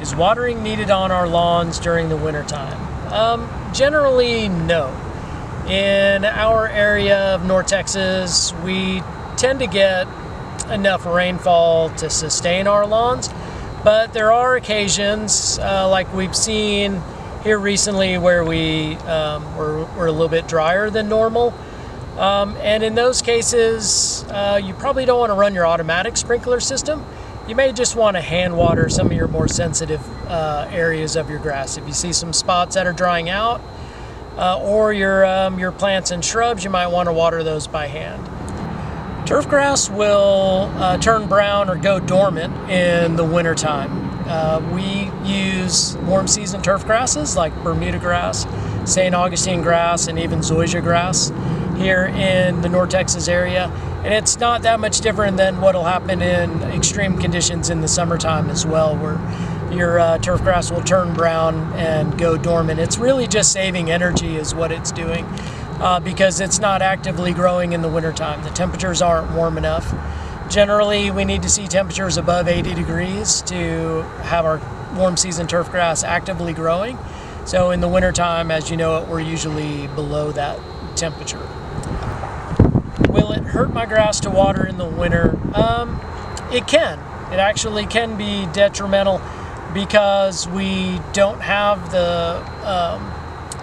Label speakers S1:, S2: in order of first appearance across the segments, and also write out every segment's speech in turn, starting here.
S1: Is watering needed on our lawns during the wintertime? Generally, no. In our area of North Texas, we tend to get enough rainfall to sustain our lawns, but there are occasions, like we've seen here recently, where we're a little bit drier than normal. And in those cases, you probably don't want to run your automatic sprinkler system. You may just want to hand water some of your more sensitive areas of your grass. If you see some spots that are drying out, or your plants and shrubs, you might want to water those by hand. Turfgrass will turn brown or go dormant in the wintertime. We use warm season turf grasses like Bermuda grass, St. Augustine grass, and even zoysia grass here in the North Texas area. And it's not that much different than what will happen in extreme conditions in the summertime as well, where your turf grass will turn brown and go dormant. It's really just saving energy is what it's doing, because it's not actively growing in the wintertime. The temperatures aren't warm enough. Generally, we need to see temperatures above 80 degrees to have our warm season turf grass actively growing. So in the wintertime, as you know it, we're usually below that temperature. Will it hurt my grass to water in the winter? It can. It actually can be detrimental because we don't have the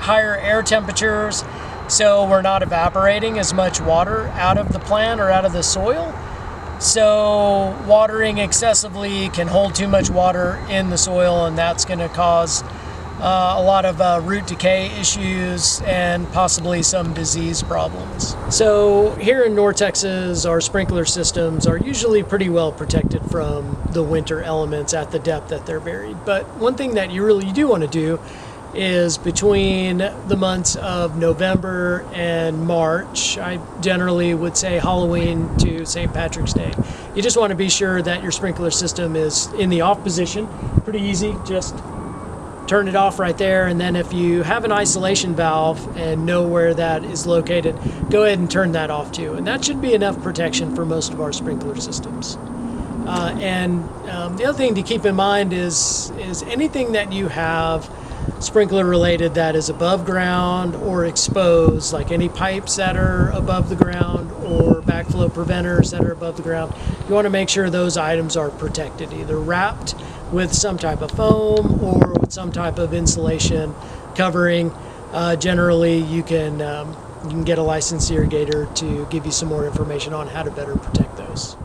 S1: higher air temperatures, so we're not evaporating as much water out of the plant or out of the soil. So watering excessively can hold too much water in the soil, and that's going to cause a lot of root decay issues and possibly some disease problems. So here in North Texas, our sprinkler systems are usually pretty well protected from the winter elements at the depth that they're buried. But one thing that you really do want to do is between the months of November and March, I generally would say Halloween to St. Patrick's Day, you just want to be sure that your sprinkler system is in the off position. Pretty easy, just turn it off right there, and then if you have an isolation valve and know where that is located, go ahead and turn that off too. And that should be enough protection for most of our sprinkler systems. The other thing to keep in mind is anything that you have sprinkler related that is above ground or exposed, like any pipes that are above the ground or backflow preventers that are above the ground, you want to make sure those items are protected, either wrapped with some type of foam or with some type of insulation covering. Generally, you can get a licensed irrigator to give you some more information on how to better protect those.